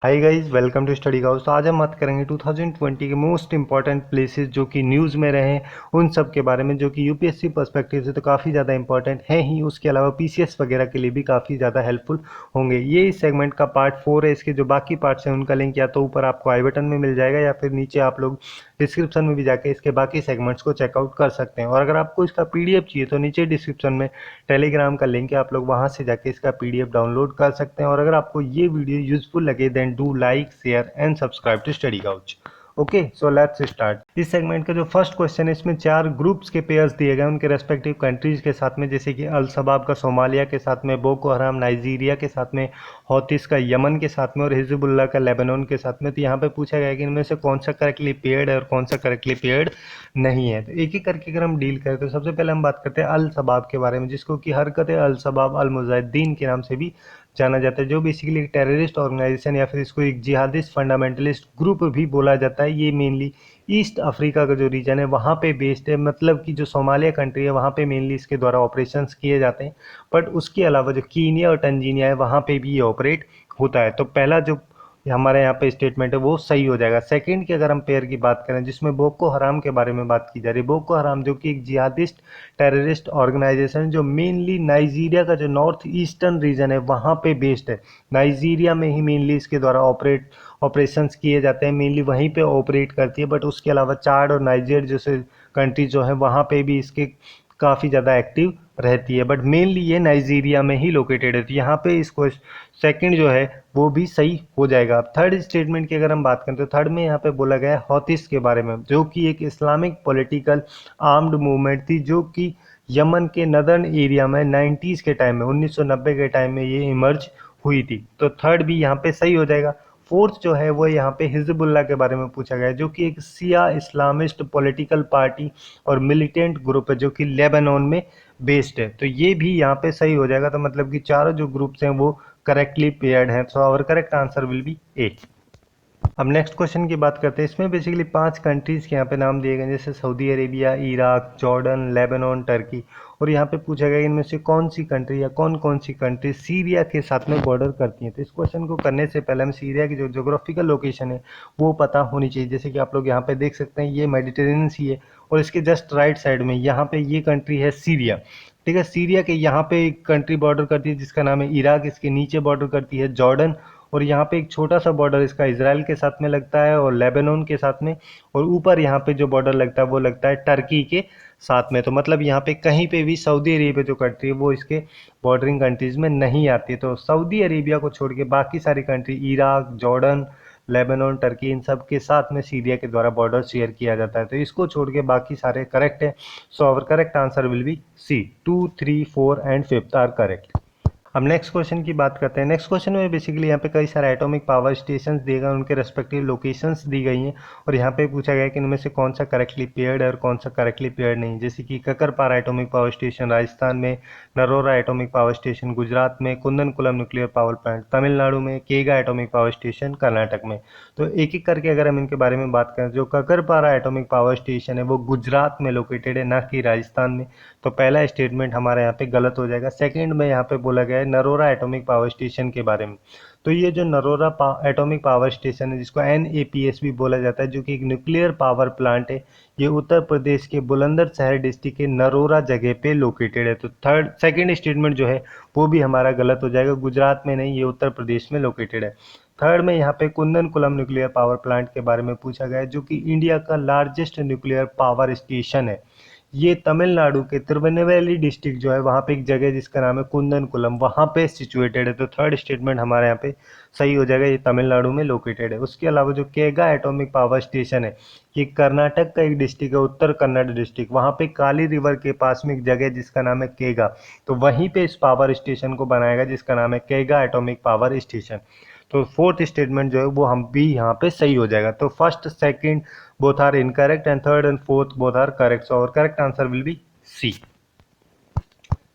Hi guys, welcome to study house. तो आज हम बात करेंगे 2020 के मोस्ट इंपॉर्टेंट प्लेसेस जो कि न्यूज़ में रहे हैं उन सब के बारे में, जो कि यूपीएससी पर्सपेक्टिव से तो काफ़ी ज़्यादा इंपॉर्टेंट है ही, उसके अलावा पीसीएस वगैरह के लिए भी काफ़ी ज़्यादा हेल्पफुल होंगे। ये इस सेगमेंट का पार्ट 4 है। इसके जो बाकी पार्ट्स हैं उनका लिंक या तो ऊपर आपको आई बटन में मिल जाएगा या फिर नीचे आप लोग डिस्क्रिप्शन में भी जाके इसके बाकी सेगमेंट्स को चेकआउट कर सकते हैं। और अगर आपको इसका पीडीएफ चाहिए तो नीचे डिस्क्रिप्शन में टेलीग्राम का लिंक है, आप लोग वहां से जाके इसका पीडीएफ डाउनलोड कर सकते हैं। और अगर आपको ये वीडियो यूजफुल लगे then do like, share and subscribe to study couch. Okay, so let's start. इस सेगमेंट का जो फर्स्ट क्वेश्चन है, इसमें 4 ग्रुप्स के पेयर्स दिए गए उनके रेस्पेक्टिव कंट्रीज के साथ में, जैसे कि अल शबाब का सोमालिया के साथ में, बोको हराम नाइजीरिया के साथ में, हौतिस का यमन के साथ में और हिजबुल्लाह का लेबनान के साथ में। तो यहाँ पे पूछा गया कि इनमें से कौन सा करेक्टली पेयर्ड है और कौन सा करेक्टली पेयर्ड नहीं है। तो एक एक करके अगर हम डील करें तो सबसे पहले हम बात करते हैं अल शबाब के बारे में, जिसको कि हरकत अल शबाब अल मुजाहिदीन के नाम से भी जाना जाता है, जो बेसिकली एक टेररिस्ट ऑर्गेनाइजेशन या फिर इसको एक जिहादिस्ट फंडामेंटलिस्ट ग्रुप भी बोला जाता है। ये मेनली ईस्ट अफ्रीका का जो रीजन है वहाँ पे बेस्ड है, मतलब कि जो सोमालिया कंट्री है वहाँ पे मेनली इसके द्वारा ऑपरेशंस किए जाते हैं। बट उसके अलावा जो कीनिया और टंजीनिया है वहाँ पे भी ये ऑपरेट होता है। तो पहला जो हमारे यहाँ पे स्टेटमेंट है वो सही हो जाएगा। सेकंड की अगर हम पेयर की बात करें, जिसमें बोको हराम के बारे में बात की जा रही है। बोको हराम जो कि एक जिहादिस्ट टेररिस्ट ऑर्गेनाइजेशन जो मेनली नाइजीरिया का जो नॉर्थ ईस्टर्न रीजन है वहाँ पे बेस्ड है। नाइजीरिया में ही मेनली इसके द्वारा ऑपरेशंस किए जाते हैं, मेनली वहीं पे ऑपरेट करती है। बट उसके अलावा चाड और नाइजेर जैसे कंट्री जो है वहाँ पे भी इसके काफ़ी ज़्यादा एक्टिव रहती है। बट मेनली ये नाइजीरिया में ही लोकेटेड है। तो यहाँ पे इसको सेकंड जो है वो भी सही हो जाएगा। अब थर्ड स्टेटमेंट की अगर हम बात करें तो थर्ड में यहाँ पे बोला गया है हौतिस के बारे में, जो कि एक इस्लामिक पॉलिटिकल आर्म्ड मूवमेंट थी, जो कि यमन के नदर्न एरिया में 90s के टाइम में 1990 के टाइम में ये इमर्ज हुई थी। तो थर्ड भी यहाँ पे सही हो जाएगा। फोर्थ जो है वो यहाँ पे हिजबुल्लाह के बारे में पूछा गया है, जो कि एक शिया इस्लामिस्ट पॉलिटिकल पार्टी और मिलिटेंट ग्रुप है जो कि लेबनान में बेस्ड है। तो ये भी यहाँ पे सही हो जाएगा। तो मतलब कि चारों जो ग्रुप्स हैं वो करेक्टली पेयर्ड हैं। So our correct answer will be A. अब नेक्स्ट क्वेश्चन की बात करते हैं। इसमें बेसिकली 5 कंट्रीज़ के यहाँ पे नाम दिए गए हैं, जैसे Saudi Arabia, Iraq, Jordan, Lebanon, Turkey. और यहाँ पे पूछा गया इनमें से कौन सी कंट्री या कौन कौन सी कंट्री सीरिया के साथ में बॉर्डर करती हैं। तो इस क्वेश्चन को करने से पहले हम सीरिया की जो जोग्राफिकल लोकेशन है वो पता होनी चाहिए। जैसे कि आप लोग यहाँ पे देख सकते हैं, ये मेडिटेरेनियन सी है और इसके जस्ट राइट साइड में यहाँ पे ये कंट्री है सीरिया। ठीक है, सीरिया के यहाँ पे एक कंट्री बॉर्डर करती है जिसका नाम है इराक, इसके नीचे बॉर्डर करती है जॉर्डन, और यहाँ पे एक छोटा सा बॉर्डर इसका इजराइल के साथ में लगता है और लेबनान के साथ में, और ऊपर यहाँ पे जो बॉर्डर लगता है वो लगता है टर्की के साथ में। तो मतलब यहाँ पे कहीं पे भी सऊदी अरेबिया जो कंट्री है वो इसके बॉर्डरिंग कंट्रीज में नहीं आती है। तो सऊदी अरेबिया को छोड़ के बाकी सारी country Iraq, Jordan, Lebanon, Turkey, इन सब के साथ में सीरिया के द्वारा बॉर्डर शेयर किया जाता है। तो इसको छोड़ के बाकी सारे करेक्ट है। So our correct answer will be C. 2, 3, 4 and 5 are correct. अब नेक्स्ट क्वेश्चन की बात करते हैं। नेक्स्ट क्वेश्चन में बेसिकली यहाँ पे कई सारे एटॉमिक पावर स्टेशंस दिए गए, उनके रेस्पेक्टिव लोकेशंस दी गई हैं और यहाँ पे पूछा गया कि इनमें से कौन सा करेक्टली पेयर्ड है और कौन सा करेक्टली पेयर्ड नहीं। जैसे कि ककरपारा एटॉमिक पावर स्टेशन राजस्थान में, Narora atomic power station Gujarat में, कुंदनकुलम न्यूक्लियर पावर प्लांट तमिलनाडु में, केगा एटॉमिक पावर स्टेशन कर्नाटक में। तो एक एक करके अगर हम इनके बारे में बात करें, जो ककरपारा एटॉमिक पावर स्टेशन है वो गुजरात में लोकेटेड है, ना कि राजस्थान में। तो पहला स्टेटमेंट हमारे यहाँ पे गलत हो जाएगा। सेकंड में यहाँ पे बोला गया है नरोरा एटॉमिक पावर स्टेशन के बारे में। तो ये जो नरोरा एटॉमिक पावर स्टेशन है, जिसको NAPS भी बोला जाता है, जो कि एक न्यूक्लियर पावर प्लांट है, ये उत्तर प्रदेश के बुलंदशहर डिस्ट्रिक्ट के नरोरा जगह पे लोकेटेड है। तो सेकंड स्टेटमेंट जो है वो भी हमारा गलत हो जाएगा। गुजरात में नहीं, ये उत्तर प्रदेश में लोकेटेड है। थर्ड में यहाँ पे कुंदनकुलम न्यूक्लियर पावर प्लांट के बारे में पूछा गया है, जो कि इंडिया का लार्जेस्ट न्यूक्लियर पावर स्टेशन है। ये तमिलनाडु के तिरुवनेलवेली डिस्ट्रिक्ट जो है वहाँ पे एक जगह है जिसका नाम है कुंदनकुलम, वहाँ पे सिचुएटेड है। तो थर्ड स्टेटमेंट हमारे यहाँ पे सही हो जाएगा, ये तमिलनाडु में लोकेटेड है। उसके अलावा जो केगा एटॉमिक पावर स्टेशन है, ये कर्नाटक का एक डिस्ट्रिक्ट है, उत्तर कन्नड़ डिस्ट्रिक्ट। वहाँ पे काली रिवर के पास में एक जगह है जिसका नाम है केगा। तो वहीं पे इस पावर स्टेशन को बनाया गया जिसका नाम है केगा एटॉमिक पावर स्टेशन। तो फोर्थ स्टेटमेंट जो है वो हम भी यहाँ पे सही हो जाएगा। तो first, second both are incorrect and third and fourth both are correct. So our correct answer will be C.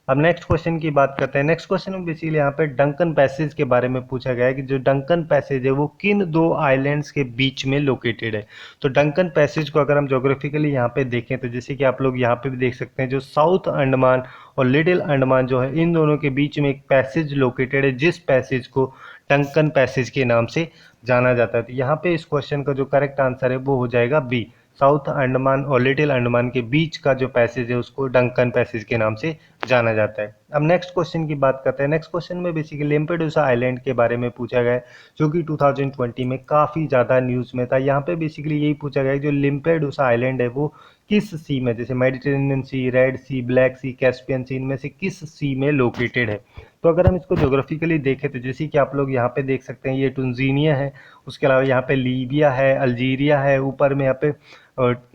अब नेक्स्ट क्वेश्चन की बात करते हैं। नेक्स्ट क्वेश्चन में बेसिकली यहाँ पे डंकन पैसेज के बारे में पूछा गया है कि जो डंकन पैसेज है वो किन दो आइलैंड्स के बीच में लोकेटेड है। तो डंकन पैसेज को अगर हम जोग्राफिकली यहाँ पे देखें तो जैसे कि आप लोग यहाँ पे भी देख सकते हैं, जो साउथ अंडमान और लिटिल अंडमान जो है इन दोनों के बीच में एक पैसेज लोकेटेड है, जिस पैसेज को डंकन पैसेज के नाम से जाना जाता है। तो यहाँ पे इस क्वेश्चन का जो करेक्ट आंसर है वो हो जाएगा बी। साउथ अंडमान और लिटिल अंडमान के बीच का जो पैसेज है उसको डंकन पैसेज के नाम से जाना जाता है। अब नेक्स्ट क्वेश्चन की बात करते हैं। नेक्स्ट क्वेश्चन में बेसिकली लेम्पेडूसा आइलैंड के बारे में पूछा गया है, जो कि 2020 में काफ़ी ज़्यादा न्यूज़ में था। यहाँ पे बेसिकली यही पूछा गया है जो लेम्पेडूसा आइलैंड है वो किस सी में, जैसे मेडिटेरेनियन सी, रेड सी, ब्लैक सी, कैस्पियन सी, इनमें से किस सी में लोकेटेड है। तो अगर हम इसको ज्योग्राफिकली देखें तो जैसे कि आप लोग यहाँ पे देख सकते हैं ये टुनजीनिया है, उसके अलावा यहाँ पे लीबिया है, अल्जीरिया है, ऊपर में यहाँ पे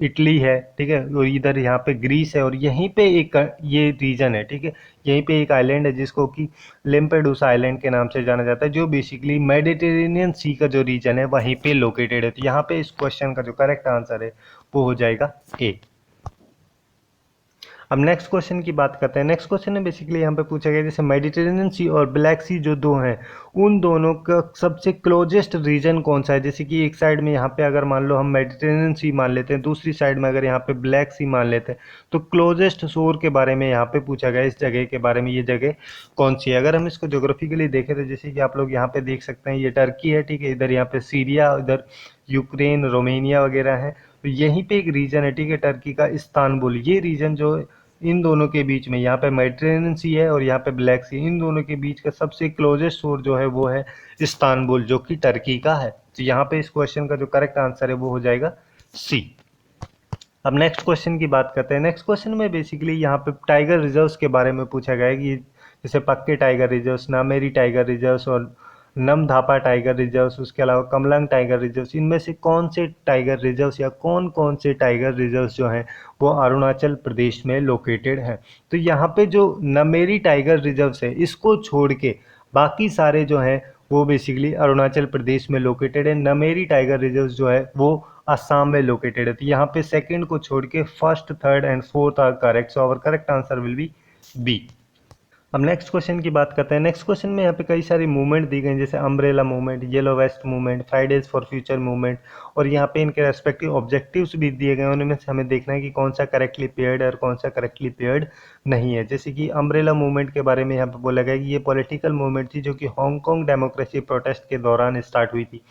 इटली है, ठीक है, और इधर यहाँ पे ग्रीस है, और यहीं पे एक ये रीजन है, ठीक है, यहीं पे एक आइलैंड है जिसको कि लेम्पेडूसा आइलैंड के नाम से जाना जाता है, जो बेसिकली मेडिटेरेनियन सी का जो रीजन है वहीं पे लोकेटेड है। तो यहाँ पे इस क्वेश्चन का जो करेक्ट आंसर है वो हो जाएगा ए। अब नेक्स्ट क्वेश्चन की बात करते हैं। नेक्स्ट क्वेश्चन में बेसिकली यहाँ पे पूछा गया जैसे मेडिटेरेनियन सी और ब्लैक सी जो दो हैं उन दोनों का सबसे क्लोजेस्ट रीजन कौन सा है। जैसे कि एक साइड में यहाँ पे अगर मान लो हम मेडिटेरेनियन सी मान लेते हैं, दूसरी साइड में अगर यहाँ पे ब्लैक सी मान लेते हैं, तो क्लोजेस्ट शोर के बारे में यहाँ पे पूछा गया, इस जगह के बारे में, ये जगह कौन सी है। अगर हम इसको ज्योग्राफिकली देखें तो जैसे कि आप लोग यहाँ पे देख सकते हैं ये टर्की है, ठीक है, इधर यहाँ पे सीरिया, इधर यूक्रेन, रोमेनिया वगैरह है। तो यहीं पे एक रीजन है, ठीक है, टर्की का इस्तांबुल, ये रीजन जो इन दोनों के बीच में, यहाँ पे मेडिटेरेनियन सी है और यहाँ पे ब्लैक सी, इन दोनों के बीच का सबसे क्लोजेस्ट शोर जो है वो है इस्तांबुल, जो कि टर्की का है। तो यहाँ पे इस क्वेश्चन का जो करेक्ट आंसर है वो हो जाएगा सी। अब नेक्स्ट क्वेश्चन की बात करते हैं। नेक्स्ट क्वेश्चन में बेसिकली यहाँ पे टाइगर रिजर्व्स के बारे में पूछा गया है कि जैसे पक्के tiger reserves, Nameri tiger reserves और नमधापा टाइगर रिजर्व्स, उसके अलावा कमलंग टाइगर रिजर्व्स, इनमें से कौन से टाइगर रिजर्व्स या कौन कौन से टाइगर रिजर्व्स जो हैं वो अरुणाचल प्रदेश में लोकेटेड हैं। तो यहाँ पे जो नमेरी टाइगर रिजर्व्स है इसको छोड़ के बाकी सारे जो हैं वो बेसिकली अरुणाचल प्रदेश में लोकेटेड है। नमेरी टाइगर रिजर्व जो है वो असम में लोकेटेड है। तो यहाँ पे सेकंड को छोड़ के first, third and fourth are correct, so our correct answer will be B. अब नेक्स्ट क्वेश्चन की बात करते हैं। नेक्स्ट क्वेश्चन में यहाँ पे कई सारी मूवमेंट दी गई जैसे umbrella movement, yellow vest movement, Fridays for future movement, और यहाँ पे इनके रेस्पेक्टिव ऑब्जेक्टिव्स भी दिए गए हैं। उनमें से हमें देखना है कि कौन सा करेक्टली पेयर्ड है और कौन सा करेक्टली पेयर्ड नहीं है। जैसे कि अम्ब्रेला मूवमेंट के बारे में यहाँ पे बोला गया कि ये पॉलिटिकल मूवमेंट थी जो कि हांगकांग डेमोक्रेसी प्रोटेस्ट के दौरान स्टार्ट हुई थी।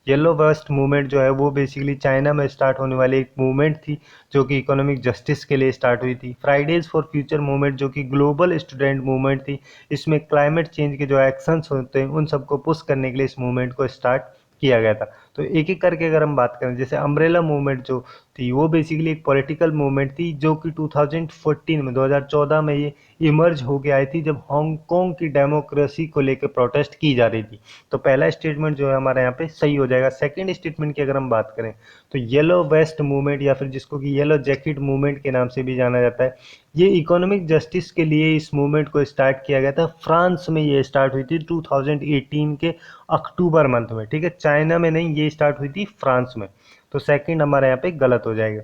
येलो वेस्ट मूवमेंट जो है वो बेसिकली चाइना में स्टार्ट होने वाली एक मूवमेंट थी जो कि इकोनॉमिक जस्टिस के लिए स्टार्ट हुई थी। फ्राइडेज फॉर फ्यूचर मूवमेंट जो कि ग्लोबल स्टूडेंट मूवमेंट थी, इसमें क्लाइमेट चेंज के जो एक्शंस होते हैं उन सबको पुश करने के लिए इस मूवमेंट को स्टार्ट किया गया था। तो एक एक करके अगर हम बात करें, जैसे अम्ब्रेला मूवमेंट जो थी वो बेसिकली एक पॉलिटिकल मूवमेंट थी जो कि 2014 में 2014 में ये इमर्ज होके आई थी जब हांगकांग की डेमोक्रेसी को लेकर प्रोटेस्ट की जा रही थी। तो पहला स्टेटमेंट जो है हमारे यहाँ पे सही हो जाएगा। सेकंड स्टेटमेंट की अगर हम बात करें तो येलो वेस्ट मूवमेंट या फिर जिसको कि येलो जैकेट मूवमेंट के नाम से भी जाना जाता है, ये इकोनॉमिक जस्टिस के लिए इस मूवमेंट को स्टार्ट किया गया था। फ्रांस में ये स्टार्ट हुई थी 2018 के अक्टूबर मंथ में, ठीक है, चाइना में नहीं, ये स्टार्ट हुई थी फ्रांस में। तो सेकंड हमारे यहाँ पे गलत हो जाएगा।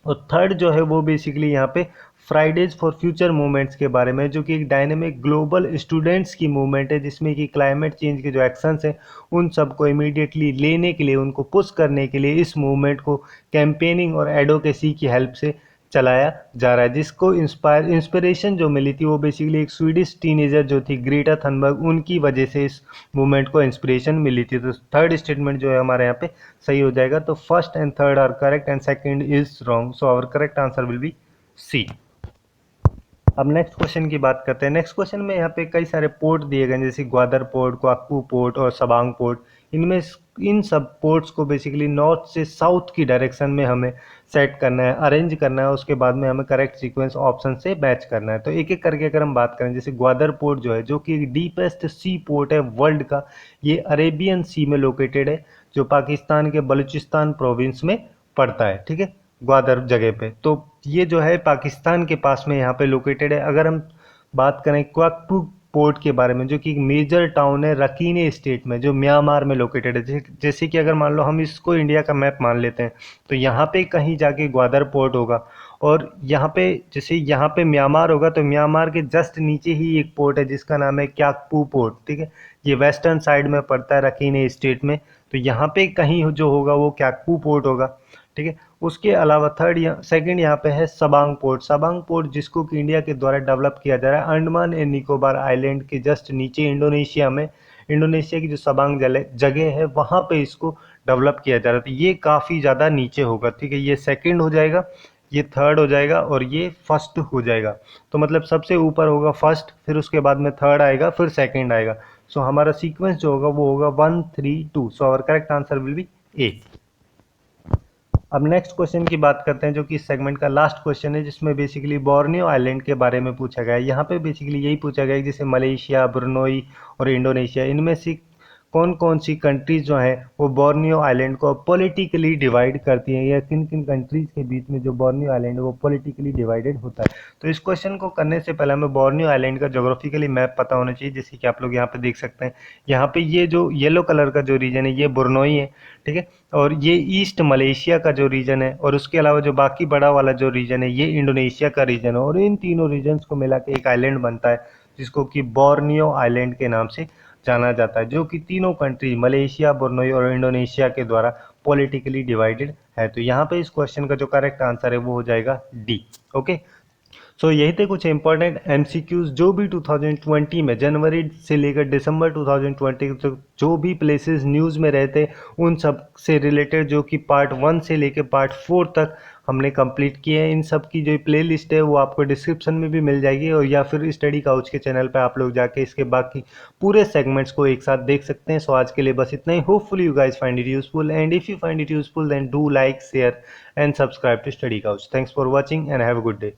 और थर्ड जो है वो बेसिकली यहाँ पे फ्राइडेज फॉर फ्यूचर मूवमेंट्स के बारे में, जो कि एक डायनेमिक ग्लोबल स्टूडेंट्स की मूवमेंट है जिसमें कि क्लाइमेट चेंज के जो एक्शंस हैं उन सबको इमीडिएटली लेने के लिए, उनको पुश करने के लिए इस मूवमेंट को कैंपेनिंग और एडवोकेसी की हेल्प से चलाया जा रहा है। जिसको इंस्पिरेशन जो मिली थी वो बेसिकली एक स्वीडिश टीनेजर जो थी ग्रेटा थनबर्ग, उनकी वजह से इस मूवमेंट को इंस्पिरेशन मिली थी। तो थर्ड स्टेटमेंट जो है हमारे यहाँ पे सही हो जाएगा। तो first and third are correct and second is wrong, so our correct answer will be C. अब नेक्स्ट क्वेश्चन की बात करते हैं। नेक्स्ट क्वेश्चन में यहाँ पे कई सारे पोर्ट दिए गए हैं जैसे ग्वादर पोर्ट, क्वाकपू पोर्ट और सबांग पोर्ट। इनमें इन सब पोर्ट्स को बेसिकली नॉर्थ से साउथ की डायरेक्शन में हमें सेट करना है, अरेंज करना है, उसके बाद में हमें करेक्ट सीक्वेंस ऑप्शन से मैच करना है। तो एक एक करके अगर हम बात करें, जैसे ग्वादर पोर्ट जो है जो कि डीपेस्ट सी पोर्ट है वर्ल्ड का, ये अरेबियन सी में लोकेटेड है जो पाकिस्तान के बलूचिस्तान प्रोविंस में पड़ता है, ठीक है, ग्वादर जगह पे। तो ये जो है पाकिस्तान के पास में यहाँ पे लोकेटेड है। अगर हम बात करें क्वाकपू पोर्ट के बारे में जो कि एक मेजर टाउन है रकीने स्टेट में जो म्यांमार में लोकेटेड है, जैसे कि अगर मान लो हम इसको इंडिया का मैप मान लेते हैं तो यहाँ पे कहीं जाके ग्वादर पोर्ट होगा, और यहाँ पे जैसे यहाँ पे म्यांमार होगा तो म्यांमार के जस्ट नीचे ही एक पोर्ट है जिसका नाम है क्याकपू पोर्ट, ठीक है, ये वेस्टर्न साइड में पड़ता है रकीने स्टेट में। तो यहाँ पे कहीं जो होगा वो क्याकपू पोर्ट होगा, ठीक है। उसके अलावा सेकंड यहाँ पे है सबांग पोर्ट। सबांग पोर्ट जिसको कि इंडिया के द्वारा डेवलप किया जा रहा है अंडमान एंड निकोबार आइलैंड के जस्ट नीचे इंडोनेशिया में इंडोनेशिया की जो सबांग जगह है वहाँ पे इसको डेवलप किया जा रहा था। ये काफ़ी ज़्यादा नीचे होगा, ठीक है, ये सेकंड हो जाएगा, ये थर्ड हो जाएगा और ये फर्स्ट हो जाएगा। तो मतलब सबसे ऊपर होगा फर्स्ट, फिर उसके बाद में थर्ड आएगा, फिर सेकंड आएगा। सो हमारा सीक्वेंस जो होगा वो होगा 1 3 2। So our correct answer will be A. अब नेक्स्ट क्वेश्चन की बात करते हैं जो कि इस सेगमेंट का लास्ट क्वेश्चन है, जिसमें बेसिकली बोर्नियो आइलैंड के बारे में पूछा गया है। यहाँ पे बेसिकली यही पूछा गया है जैसे मलेशिया, ब्रुनोई और इंडोनेशिया, इनमें से कौन कौन सी कंट्रीज जो हैं वो बोर्नियो आइलैंड को पॉलिटिकली डिवाइड करती हैं, या किन किन कंट्रीज के बीच में जो बोर्नियो आइलैंड है वो पॉलिटिकली डिवाइडेड होता है। तो इस क्वेश्चन को करने से पहले हमें बोर्नियो आइलैंड का जोग्राफिकली मैप पता होना चाहिए, जैसे कि आप लोग यहाँ पे देख सकते हैं। यहाँ पे ये जो येलो कलर का जो रीजन है ये बुर्नोई है, ठीक है, और ये ईस्ट मलेशिया का जो रीजन है, और उसके अलावा जो बाकी बड़ा वाला जो रीजन है ये इंडोनेशिया का रीजन है, और इन तीनों रीजन्स को मिला के एक आइलैंड बनता है जिसको कि बोर्नियो आइलैंड के नाम से जाना जाता है, जो कि तीनों कंट्री मलेशिया, बुर्नोई और इंडोनेशिया के द्वारा पॉलिटिकली डिवाइडेड है। तो यहाँ पे इस क्वेश्चन का जो करेक्ट आंसर है वो हो जाएगा डी। ओके, सो यही थे कुछ इंपॉर्टेंट एमसीक्यूज जो भी 2020 में जनवरी से लेकर दिसंबर 2020 तक जो भी प्लेसेस न्यूज़ में रहते उन सब से रिलेटेड, जो कि पार्ट 1 से लेकर पार्ट 4 तक हमने कंप्लीट किए हैं। इन सब की जो प्ले लिस्ट है वो आपको डिस्क्रिप्शन में भी मिल जाएगी, और या फिर स्टडी काउच के चैनल पर आप लोग जाके इसके बाकी पूरे सेगमेंट्स को एक साथ देख सकते हैं। सो आज के लिए बस इतना ही। Hopefully you guys find it useful, and if you find it useful then do like, share and subscribe to study Couch. Thanks for watching and have a good day.